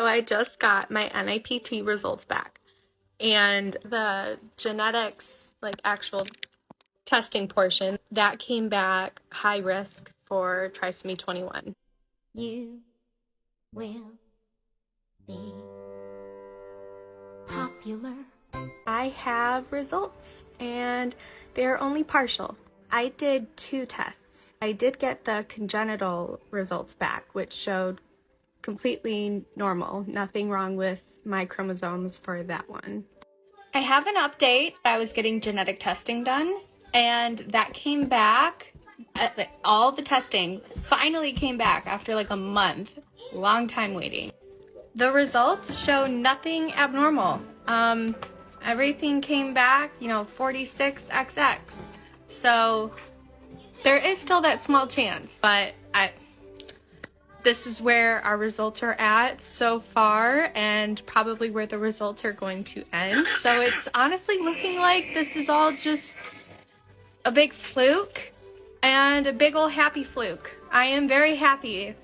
I just got my NIPT results back, and the genetics, like actual testing portion, that came back high risk for trisomy 21. You will be popular. I have results, and they're only partial. I did 2 tests. I did get the congenital results back, which showed completely normal, nothing wrong with my chromosomes for that one. I have an update. I was getting genetic testing done, and that came back. All the testing finally came back after like a month. Long time waiting. The results show nothing abnormal. Everything came back, 46XX. So there is still that small chance, but this is where our results are at so far, and probably where the results are going to end. So it's honestly looking like this is all just a big fluke, and a big old happy fluke. I am very happy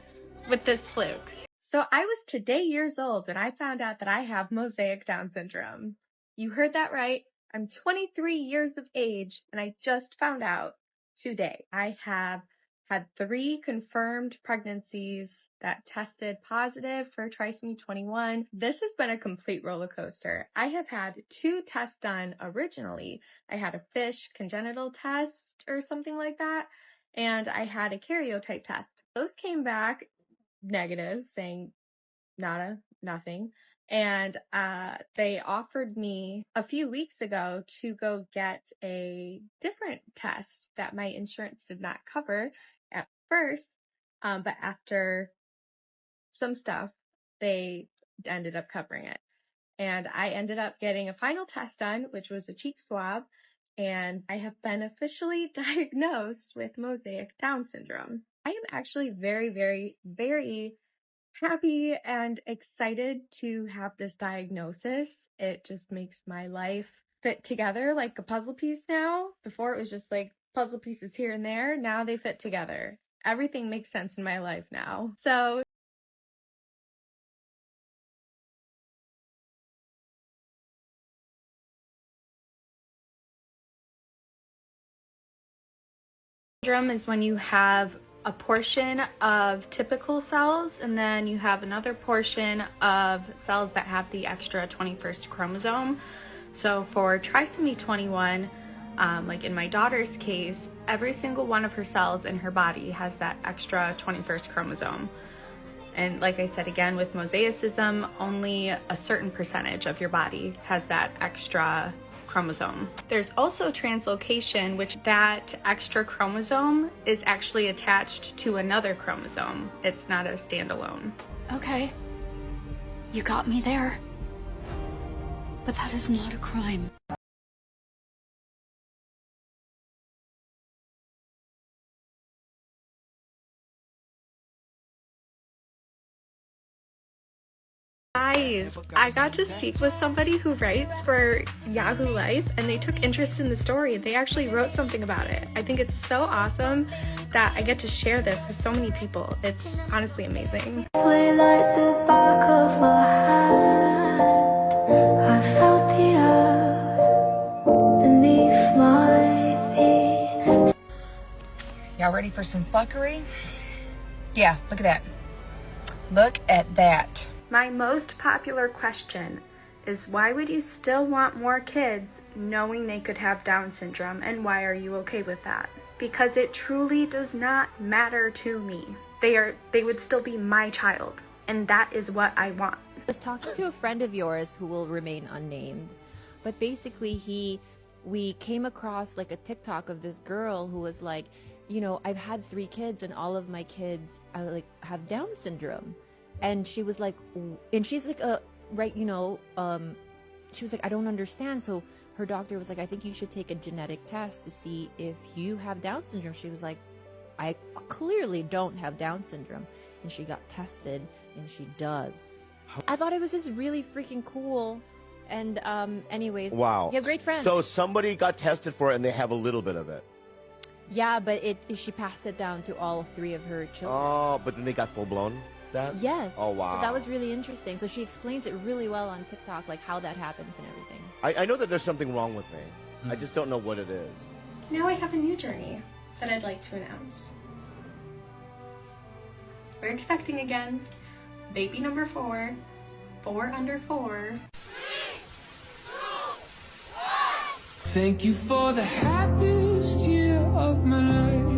with this fluke. So I was today years old when I found out that I have Mosaic Down Syndrome. You heard that right. I'm 23 years of age, and I just found out today. I have had 3 confirmed pregnancies that tested positive for trisomy 21. This has been a complete roller coaster. I have had 2 tests done originally. I had a fish congenital test or something like that, and I had a karyotype test. Those came back negative, saying nada, nothing. And they offered me a few weeks ago to go get a different test that my insurance did not cover at first, but after some stuff, they ended up covering it. And I ended up getting a final test done, which was a cheek swab, and I have been officially diagnosed with Mosaic Down Syndrome. I am actually very, very, very happy and excited to have this diagnosis. It just makes my life fit together like a puzzle piece now. Before it was just like puzzle pieces here and there. Now they fit together. Everything makes sense in my life now. So syndrome is when you have a portion of typical cells, and then you have another portion of cells that have the extra 21st chromosome. So for trisomy 21, like in my daughter's case, every single one of her cells in her body has that extra 21st chromosome. And like I said again, with mosaicism, only a certain percentage of your body has that extra chromosome. There's also translocation, which that extra chromosome is actually attached to another chromosome. It's not a standalone. Okay, you got me there. But that is not a crime. Guys, I got to speak with somebody who writes for Yahoo Life, and they took interest in the story. They actually wrote something about it. I think it's so awesome that I get to share this with so many people. It's honestly amazing. Way like the back of my hand, I felt the earth beneath my feet. Y'all ready for some fuckery? Yeah, look at that. Look at that. My most popular question is, why would you still want more kids knowing they could have Down syndrome, and why are you okay with that? Because it truly does not matter to me. They would still be my child, and that is what I want. I was talking to a friend of yours who will remain unnamed, but basically we came across like a TikTok of this girl who was like, I've had 3 kids and all of my kids have Down syndrome. And she was like, and she's like, she was like, I don't understand. So her doctor was like, I think you should take a genetic test to see if you have Down syndrome. She was like, I clearly don't have Down syndrome. And she got tested, and she does. I thought it was just really freaking cool. And anyways, wow, you have great friends. So somebody got tested for it, and they have a little bit of it. Yeah, but she passed it down to all 3 of her children. Oh, but then they got full blown. that? Yes. Oh, wow. So that was really interesting. So she explains it really well on TikTok, like how that happens and everything. I know that there's something wrong with me. I just don't know what it is. Now I have a new journey that I'd like to announce. We're expecting again. Baby number 4. 4 under 4. Thank you for the happiest year of my life.